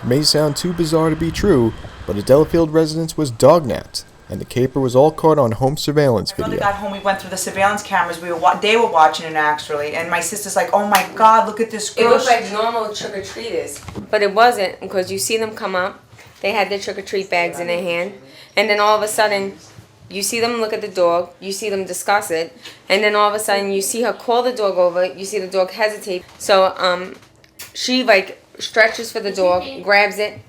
may sound too bizarre to be true, but a Delafield residence was dognapped, and the caper was all caught on home surveillance video. When we got home, we went through the surveillance cameras. They were watching it actually, and my sister's like, "Oh my God, look at this girl." It looked like normal trick-or-treaters, but it wasn't, because you see them come up. They had their trick-or-treat bags in their hand, and then all of a sudden, you see them look at the dog. You see them discuss it, and then all of a sudden, you see her call the dog over. You see the dog hesitate. So she stretches for the dog, grabs it,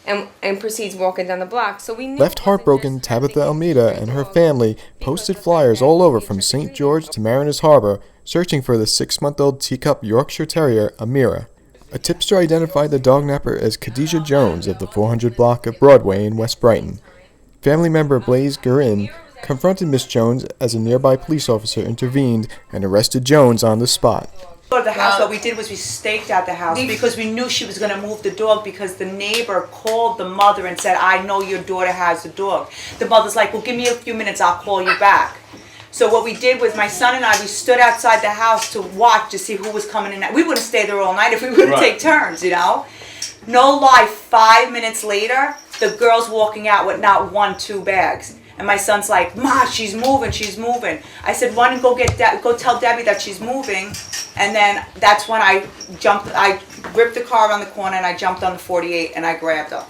and proceeds walking down the block. So we knew. Left heartbroken, Tabitha Almeida and her family posted flyers all over from St. George to Mariners Harbor, searching for the 6-month-old Teacup Yorkshire Terrier, Amira. A tipster identified the dognapper as Khadieja Jones of the 400 block of Broadway in West Brighton. Family member Blaise Guerin confronted Miss Jones as a nearby police officer intervened and arrested Jones on the spot. Go to the house. What we did was we staked out the house because we knew she was going to move the dog, because the neighbor called the mother and said, "I know your daughter has the dog." The mother's like, "Well, give me a few minutes, I'll call you back." So what we did was my son and I, we stood outside the house to watch to see who was coming in. We wouldn't stay there all night if we wouldn't take turns, you know. No lie, 5 minutes later, the girl's walking out with not 1, 2 bags. And my son's like, "Ma, she's moving, she's moving." I said, "Run and go tell Debbie that she's moving." And then that's when I ripped the car around the corner and I jumped on the 48 and I grabbed her.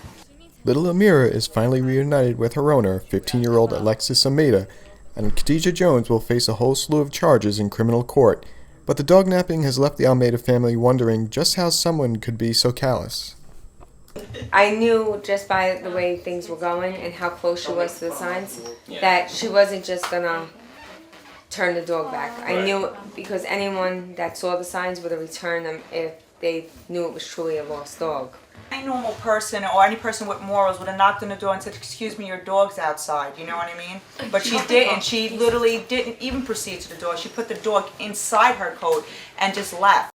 Little Amira is finally reunited with her owner, 15-year-old Alexis Almeida, and Khadieja Jones will face a whole slew of charges in criminal court. But the dognapping has left the Almeida family wondering just how someone could be so callous. I knew just by the way things were going and how close she was to the signs that she wasn't just gonna turn the dog back. I knew, because anyone that saw the signs would have returned them if they knew it was truly a lost dog. Any normal person or any person with morals would have knocked on the door and said, "Excuse me, your dog's outside," you know what I mean? But she didn't. She literally didn't even proceed to the door. She put the dog inside her coat and just left.